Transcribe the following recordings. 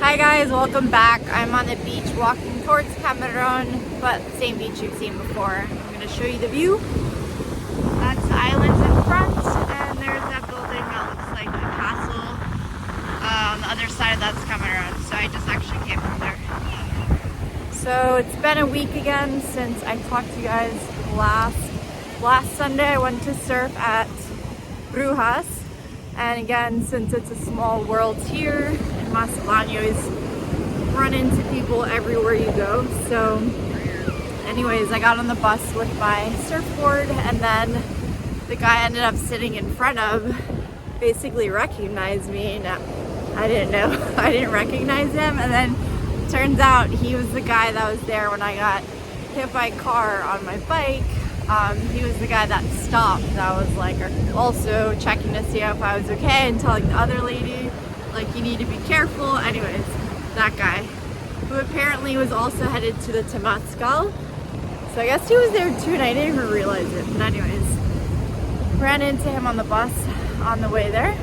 Hi guys, welcome back. I'm on the beach walking towards Cameron, but same beach you've seen before. I'm going to show you the view. That's the islands in front, and there's that building that looks like a castle. On the other side of that's Cameron, so I just actually came from there. So it's been a week again since I talked to you guys last Sunday. I went to surf at Brujas, and again, since it's a small world here in Mazatlán, you always run into people everywhere you go. So anyways, I got on the bus with my surfboard, and then the guy I ended up sitting in front of basically recognized me. And I didn't know, I didn't recognize him, and then turns out he was the guy that was there when I got hit by a car on my bike. He was the guy that stopped. That was like also checking to see if I was okay and telling the other lady like you need to be careful. Anyways, that guy who apparently was also headed to the Temazcal. So I guess he was there too and I didn't even realize it. But anyways, ran into him on the bus on the way there.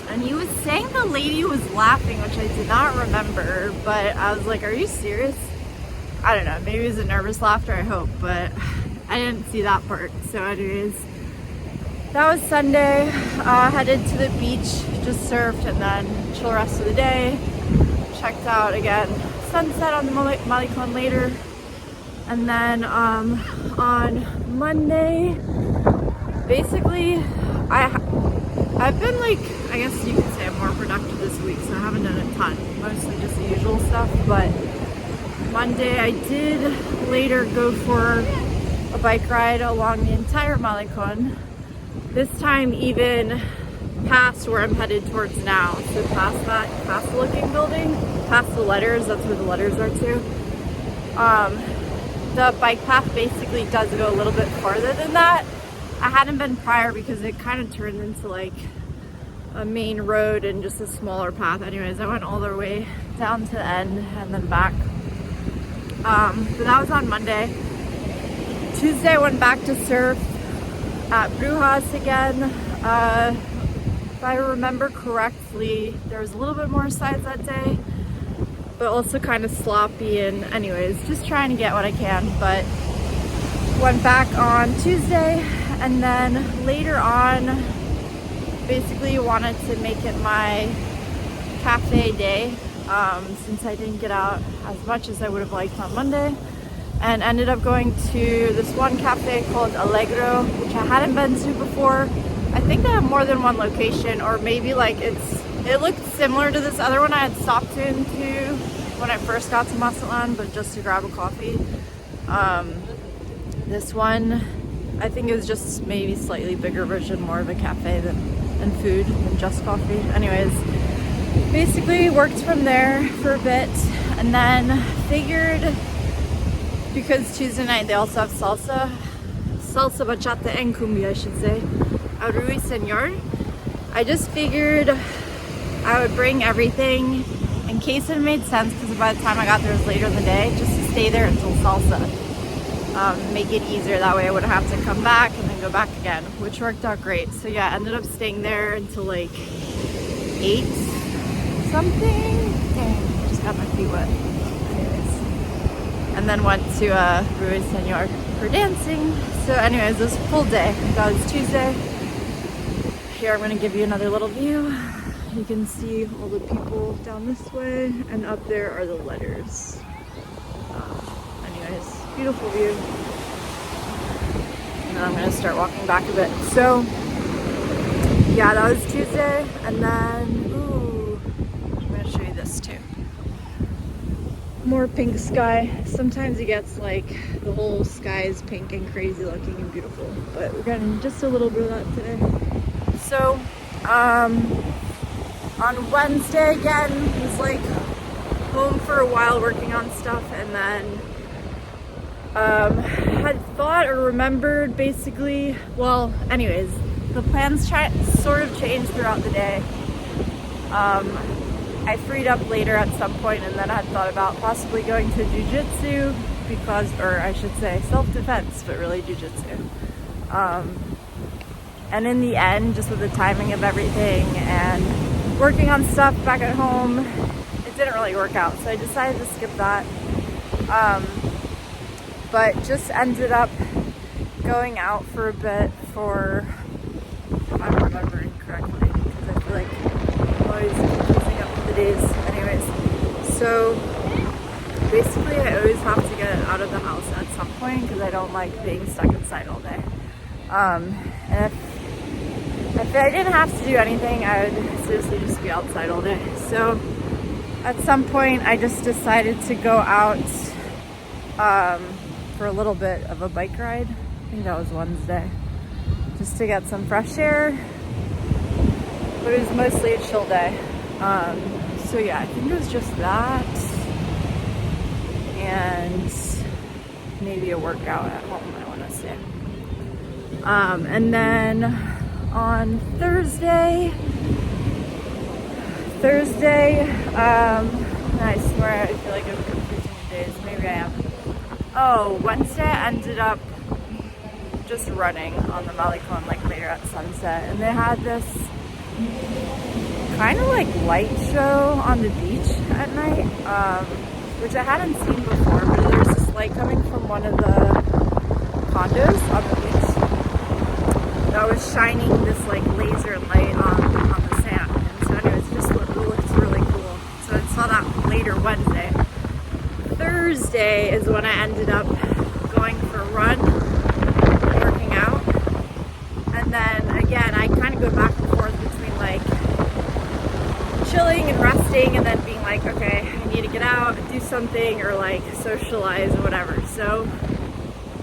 And he was saying the lady was laughing, which I did not remember, but I was like, are you serious? I don't know, maybe it was a nervous laughter, I hope, but I didn't see that part. So anyways, that was Sunday. Headed to the beach, just surfed and then chill the rest of the day. Checked out again sunset on the Mazatlán later. And then on Monday, basically I've been like, I guess you could say I'm more productive this week, so I haven't done a ton, mostly just the usual stuff. But Monday I did later go for a bike ride along the entire Mazatlán. This time even past where I'm headed towards now. So past the looking building, past the letters, that's where the letters are too. The bike path basically does go a little bit farther than that. I hadn't been prior because it kind of turned into like a main road and just a smaller path. Anyways, I went all the way down to the end and then back. But that was on Monday. Tuesday I went back to surf at Brujas again. If I remember correctly, there was a little bit more sides that day, but also kind of sloppy, and anyways, just trying to get what I can. But went back on Tuesday, and then later on basically wanted to make it my cafe day, since I didn't get out as much as I would have liked on Monday, and ended up going to this one cafe called Allegro, which I hadn't been to before. I think they have more than one location, or maybe like it looked similar to this other one I had stopped into when I first got to Mazatlán, but just to grab a coffee. This one, I think it was just maybe slightly bigger version, more of a cafe than food than just coffee. Anyways, basically worked from there for a bit, and then figured, because Tuesday night they also have salsa, bachata and cumbia I should say, a ruiseñor. I just figured I would bring everything in case it made sense, because by the time I got there it was later in the day, just to stay there until salsa. Make it easier, that way I wouldn't have to come back and then go back again, which worked out great. So yeah, ended up staying there until like 8 something. Dang, I just got my feet wet. Anyways, and then went to Ruiseñor for dancing. So anyways, it was a full day. That was Tuesday. Here I'm going to give you another little view. You can see all the people down this way, and up there are the letters. Anyways, beautiful view. And then I'm going to start walking back a bit. So yeah, that was Tuesday. And then, ooh, I'm going to show you this too. More pink sky. Sometimes it gets like the whole sky is pink and crazy looking and beautiful, but we're getting just a little bit of that today. So on Wednesday again, was like home for a while working on stuff, and then had thought or remembered basically, well anyways, the plans sort of changed throughout the day. I freed up later at some point, and then I had thought about possibly going to jiu-jitsu, because, or I should say self-defense, but really jiu-jitsu. And in the end, just with the timing of everything and working on stuff back at home, it really work out, so I decided to skip that. But just ended up going out for a bit for, if I'm remembering correctly, because I feel like I'm always confusing up the days. Anyways, so basically I always have to get out of the house at some point because I don't like being stuck inside all day. And if I didn't have to do anything, I would seriously just be outside all day. So at some point I just decided to go out for a little bit of a bike ride. I think that was Wednesday, just to get some fresh air, but it was mostly a chill day. So yeah, I think it was just that and maybe a workout at home, I want to say. And then on Thursday, I swear I feel like I'm confusing the days, maybe I am. Oh, Wednesday I ended up just running on the Mazatlán like later at sunset, and they had this kind of like light show on the beach at night, which I hadn't seen before, but there's this light coming from one of the condos on the beach that was shining this like laser light on the sand. And so anyways, just looks really cool. So I saw that later Wednesday. Thursday is when I ended up going for a run, working out, and then again I kind of go back and forth between like chilling and resting and then being like, okay, I need to get out, do something, or like socialize or whatever. So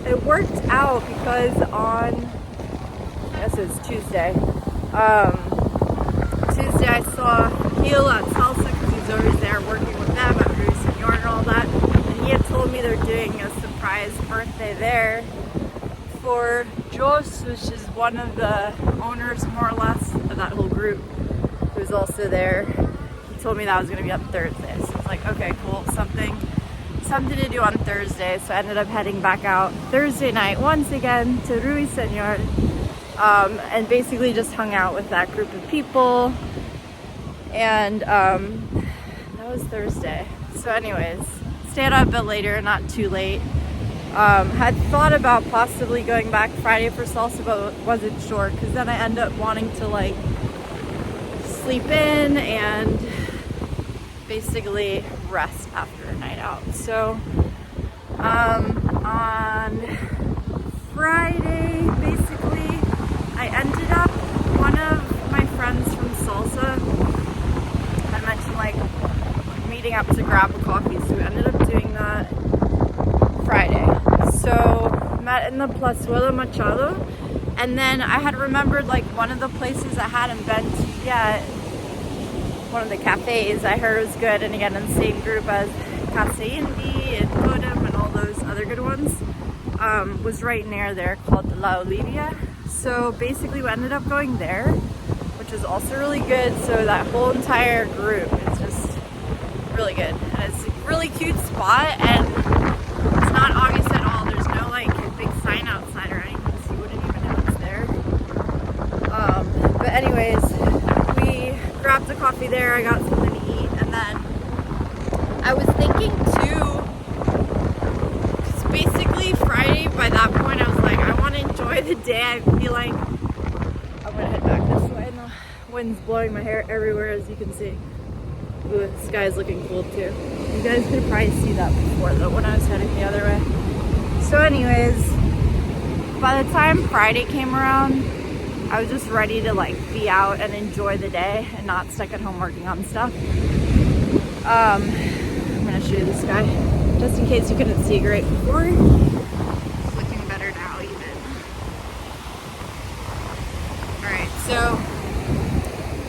it worked out because on, I guess it was Tuesday, I saw Gil at Salsa because he's always there working with them at Rue Senior and all that, and he had told me they're doing a surprise birthday there for Jos, which is one of the owners more or less of that whole group, who's also there. He told me that was going to be on Thursday, so I was like, okay, cool, something to do on Thursday. So I ended up heading back out Thursday night once again to Rui Senor, and basically just hung out with that group of people, and that was Thursday. So anyways, stayed up a bit later, not too late. Had thought about possibly going back Friday for salsa, but wasn't sure because then I end up wanting to like sleep in and basically rest after a night out. So on Friday, basically, I ended up, one of my friends from salsa had mentioned like meeting up to grab a coffee, so we ended up doing that Friday. So met in the Plazuela Machado, and then I had remembered like one of the places I hadn't been to yet, one of the cafes I heard was good, and again in the same group as Casa Indi and Totem and all those other good ones, was right near there, called La Olivia. So basically we ended up going there, which was also really good. So that whole entire group is just really good, and it's a really cute spot, and it's not obvious at all. There's no like big sign outside or anything, so you wouldn't even know it's there. But anyways, we grabbed a coffee there, I got something to eat, and then I was thinking too, because basically Friday, by that point I was like, I want to enjoy the day. I feel like I'm gonna head back this way, and the wind's blowing my hair everywhere, as you can see. Ooh, the sky's looking cool too. You guys could probably see that before though when I was heading the other way. So anyways, by the time Friday came around, I was just ready to like be out and enjoy the day and not stuck at home working on stuff. I'm gonna show you the sky just in case you couldn't see great before. It's looking better now even. Alright, so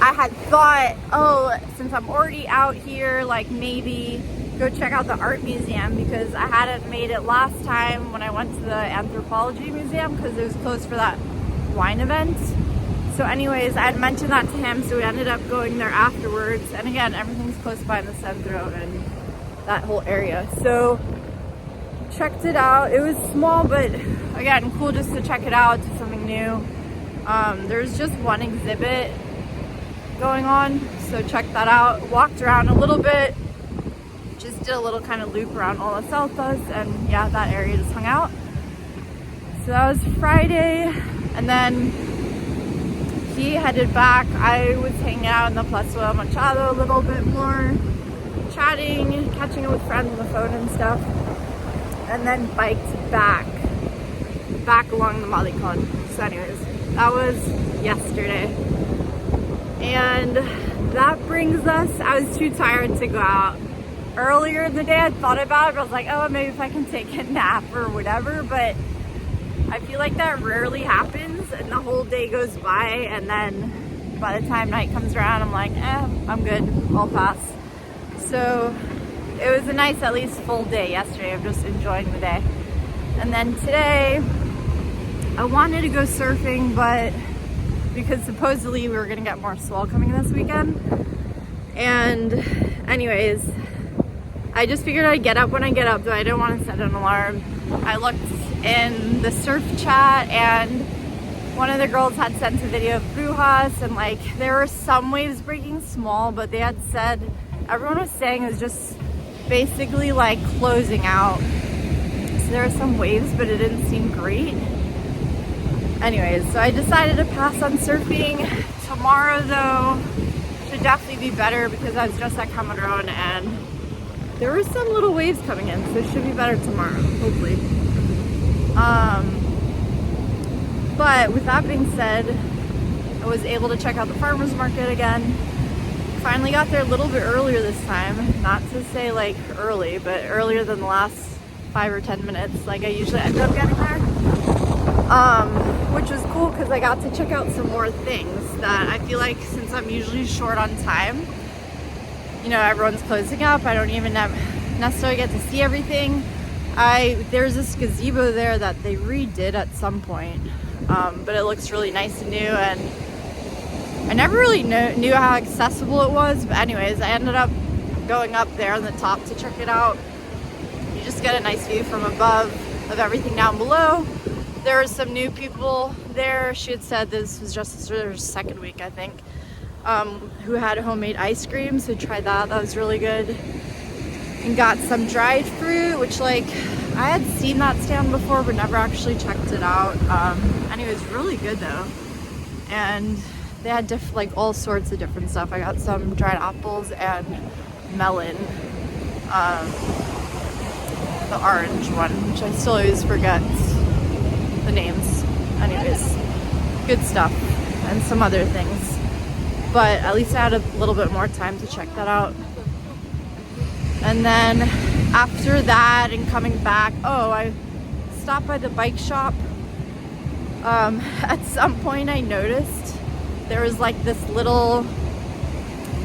I had thought, oh, since I'm already out here, like maybe go check out the art museum, because I hadn't made it last time when I went to the anthropology museum because it was closed for that wine event. So anyways, I had mentioned that to him, so we ended up going there afterwards. And again, everything's close by in the centro and that whole area. So checked it out. It was small, but again, cool just to check it out, do something new. There's just one exhibit going on, so check that out. Walked around a little bit, just did a little kind of loop around all the salsas, and yeah, that area just hung out. So that was Friday, and then he headed back. I was hanging out in the Plaza Machado a little bit more, chatting, catching up with friends on the phone and stuff, and then biked back along the Mazatlán. So anyways, that was yesterday. And that brings us, I was too tired to go out. Earlier in the day I thought about it, but I was like, oh, maybe if I can take a nap or whatever, but I feel like that rarely happens, and the whole day goes by, and then by the time night comes around, I'm like, I'm good, I'll pass. So it was a nice, at least full day yesterday of just enjoying the day. And then today, I wanted to go surfing, but because supposedly we were gonna get more swell coming this weekend. And anyways, I just figured I'd get up when I get up, though I didn't want to set an alarm. I looked in the surf chat, and one of the girls had sent a video of Brujas, and like there were some waves breaking small, but they had said, everyone was saying it was just basically like closing out. So there were some waves, but it didn't seem great. Anyways, so I decided to pass on surfing. Tomorrow though should definitely be better, because I was just at Cameron and there were some little waves coming in, so it should be better tomorrow, hopefully. But with that being said, I was able to check out the farmer's market again. Finally got there a little bit earlier this time. Not to say like early, but earlier than the last 5 or 10 minutes like I usually end up getting there. Which was cool because I got to check out some more things that I feel like, since I'm usually short on time, you know, everyone's closing up, I don't even necessarily get to see everything. There's this gazebo there that they redid at some point, but it looks really nice and new, and I never really knew how accessible it was. But anyways, I ended up going up there on the top to check it out. You just get a nice view from above of everything down below. There were some new people there. She had said this was just their second week, I think, who had homemade ice cream, so tried that. That was really good. And got some dried fruit, which like I had seen that stand before but never actually checked it out. And it was really good though. And they had like all sorts of different stuff. I got some dried apples and melon, the orange one, which I still always forget the names. Anyways, good stuff, and some other things. But at least I had a little bit more time to check that out. And then after that and coming back, I stopped by the bike shop. At some point I noticed there was like this little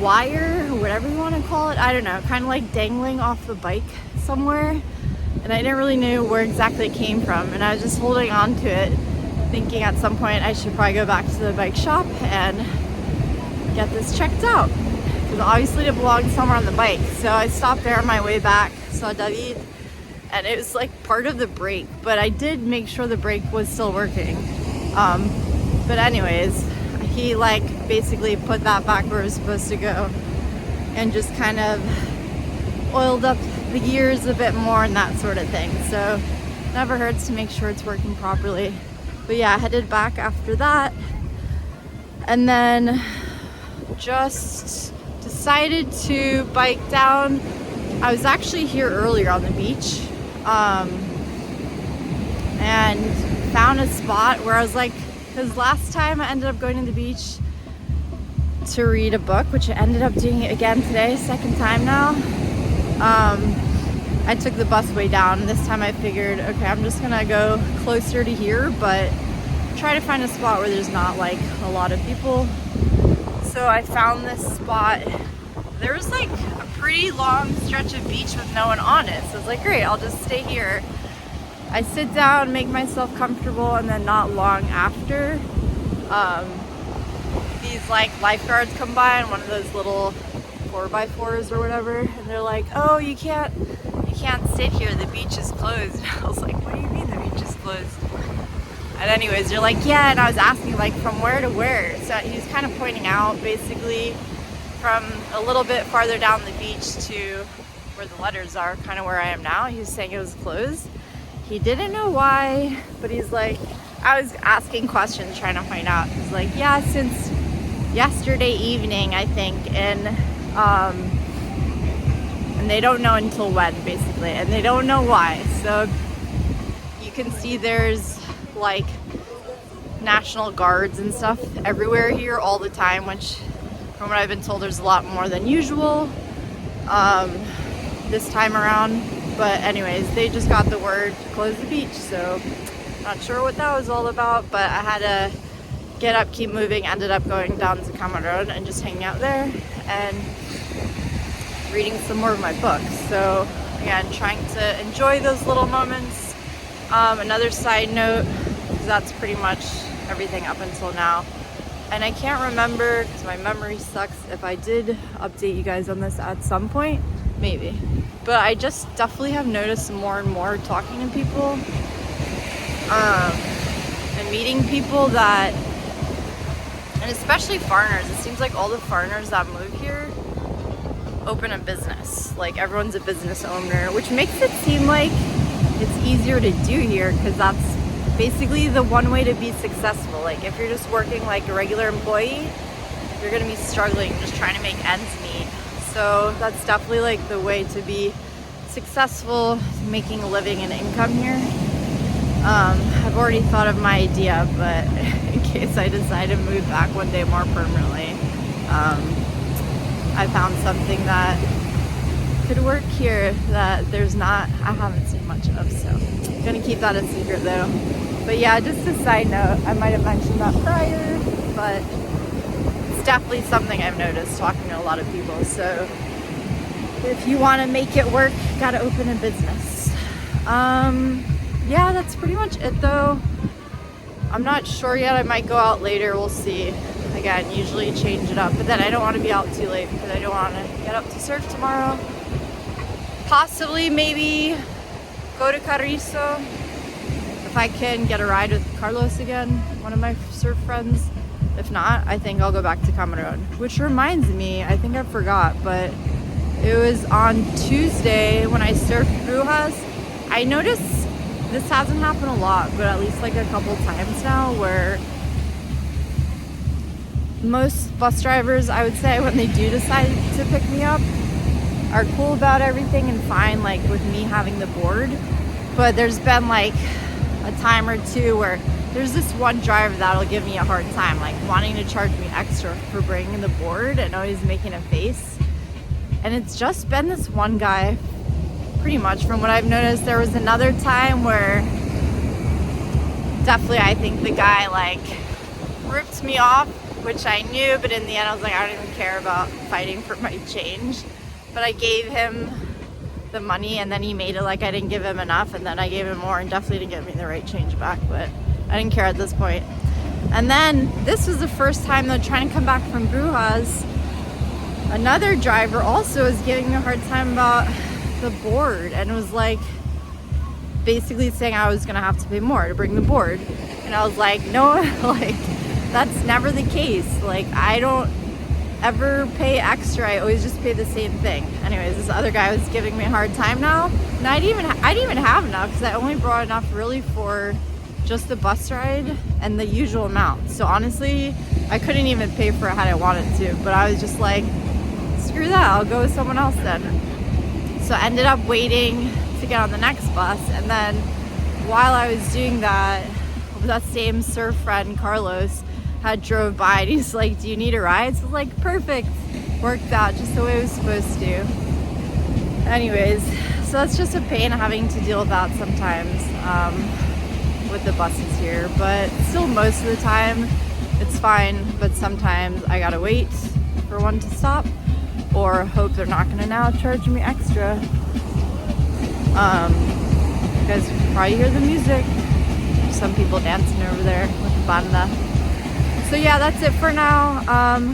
wire, or whatever you want to call it, I don't know, kind of like dangling off the bike somewhere. And I didn't really know where exactly it came from. And I was just holding on to it, thinking at some point I should probably go back to the bike shop and get this checked out, because obviously it belonged somewhere on the bike. So I stopped there on my way back, saw David, and it was like part of the brake, but I did make sure the brake was still working. But anyways, he like basically put that back where it was supposed to go, and just kind of oiled up the gears a bit more and that sort of thing. So never hurts to make sure it's working properly. But yeah, I headed back after that, and then just decided to bike down. I was actually here earlier on the beach, and found a spot where I was like, because last time I ended up going to the beach to read a book, which I ended up doing it again today, second time now. I took the bus way down. This time I figured, okay, I'm just gonna go closer to here, but try to find a spot where there's not like a lot of people. So I found this spot. There was like a pretty long stretch of beach with no one on it. So I was like, great, I'll just stay here. I sit down, make myself comfortable, and then not long after, these like lifeguards come by in one of those little 4x4s or whatever, and they're like, oh, you can't sit here, the beach is closed. I was like, what do you mean the beach is closed? And anyways, they're like, yeah, and I was asking like from where to where. So he was kind of pointing out basically from a little bit farther down the beach to where the letters are, kind of where I am now. He was saying it was closed. He didn't know why, but he's like, I was asking questions trying to find out. He's like, yeah, since yesterday evening, I think, and they don't know until when, basically, and they don't know why. So you can see there's like National Guards and stuff everywhere here all the time, which from what I've been told there's a lot more than usual this time around. But anyways, they just got the word to close the beach, so not sure what that was all about, but I had to get up, keep moving, ended up going down to Cameron and just hanging out there and reading some more of my books. So again, trying to enjoy those little moments. Another side note, because that's pretty much everything up until now, and I can't remember because my memory sucks if I did update you guys on this at some point, maybe, but I just definitely have noticed more and more talking to people and meeting people that, and especially foreigners. It seems like all the foreigners that move here open a business. Like everyone's a business owner, which makes it seem like it's easier to do here because that's basically the one way to be successful. Like if you're just working like a regular employee, you're gonna be struggling just trying to make ends meet. So that's definitely like the way to be successful, making a living and income here. I've already thought of my idea, but in case I decide to move back one day more permanently, I found something that could work here that I haven't seen much of, so I'm gonna keep that a secret though. But yeah, just a side note, I might have mentioned that prior, but it's definitely something I've noticed talking to a lot of people. So if you want to make it work, you gotta open a business. Yeah, that's pretty much it though. I'm not sure yet. I might go out later, we'll see. Again, usually change it up, but then I don't want to be out too late because I don't want to get up to surf tomorrow. Possibly maybe go to Carrizo if I can get a ride with Carlos again, one of my surf friends. If not, I think I'll go back to Cameron. Which reminds me, I think I forgot, but it was on Tuesday when I surfed Brujas. I noticed this hasn't happened a lot, but at least like a couple times now, where most bus drivers, I would say, when they do decide to pick me up, are cool about everything and fine, like with me having the board. But there's been like a time or two where there's this one driver that'll give me a hard time, like wanting to charge me extra for bringing the board and always making a face. And it's just been this one guy, pretty much from what I've noticed. There was another time where definitely I think the guy like ripped me off, which I knew, but in the end I was like, I don't even care about fighting for my change. But I gave him the money and then he made it like I didn't give him enough, and then I gave him more and definitely didn't give me the right change back, but I didn't care at this point. And then this was the first time though, trying to come back from Brujas, another driver also was giving me a hard time about the board and was like basically saying I was gonna have to pay more to bring the board, and I was like, no, like that's never the case. Like I don't ever pay extra, I always just pay the same thing. Anyways, this other guy was giving me a hard time now, and I didn't even have enough because I only brought enough really for just the bus ride and the usual amount. So honestly, I couldn't even pay for it had I wanted to, but I was just like, screw that, I'll go with someone else then. So I ended up waiting to get on the next bus, and then while I was doing that, that same surf friend, Carlos, had drove by and he's like, do you need a ride? So I was like, perfect, worked out just the way it was supposed to. Anyways, so that's just a pain having to deal with that sometimes with the buses here, but still most of the time it's fine. But sometimes I gotta wait for one to stop or hope they're not gonna now charge me extra. You guys can probably hear the music. Some people dancing over there with the banda. So yeah, that's it for now.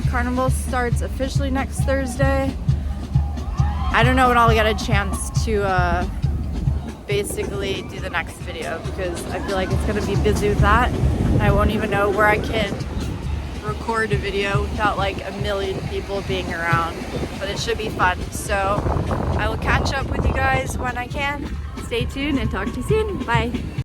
Carnival starts officially next Thursday. I don't know when I'll get a chance to basically do the next video because I feel like it's gonna be busy with that. I won't even know where I can record record a video without like a million people being around, but it should be fun. So I will catch up with you guys when I can. Stay tuned and talk to you soon. Bye.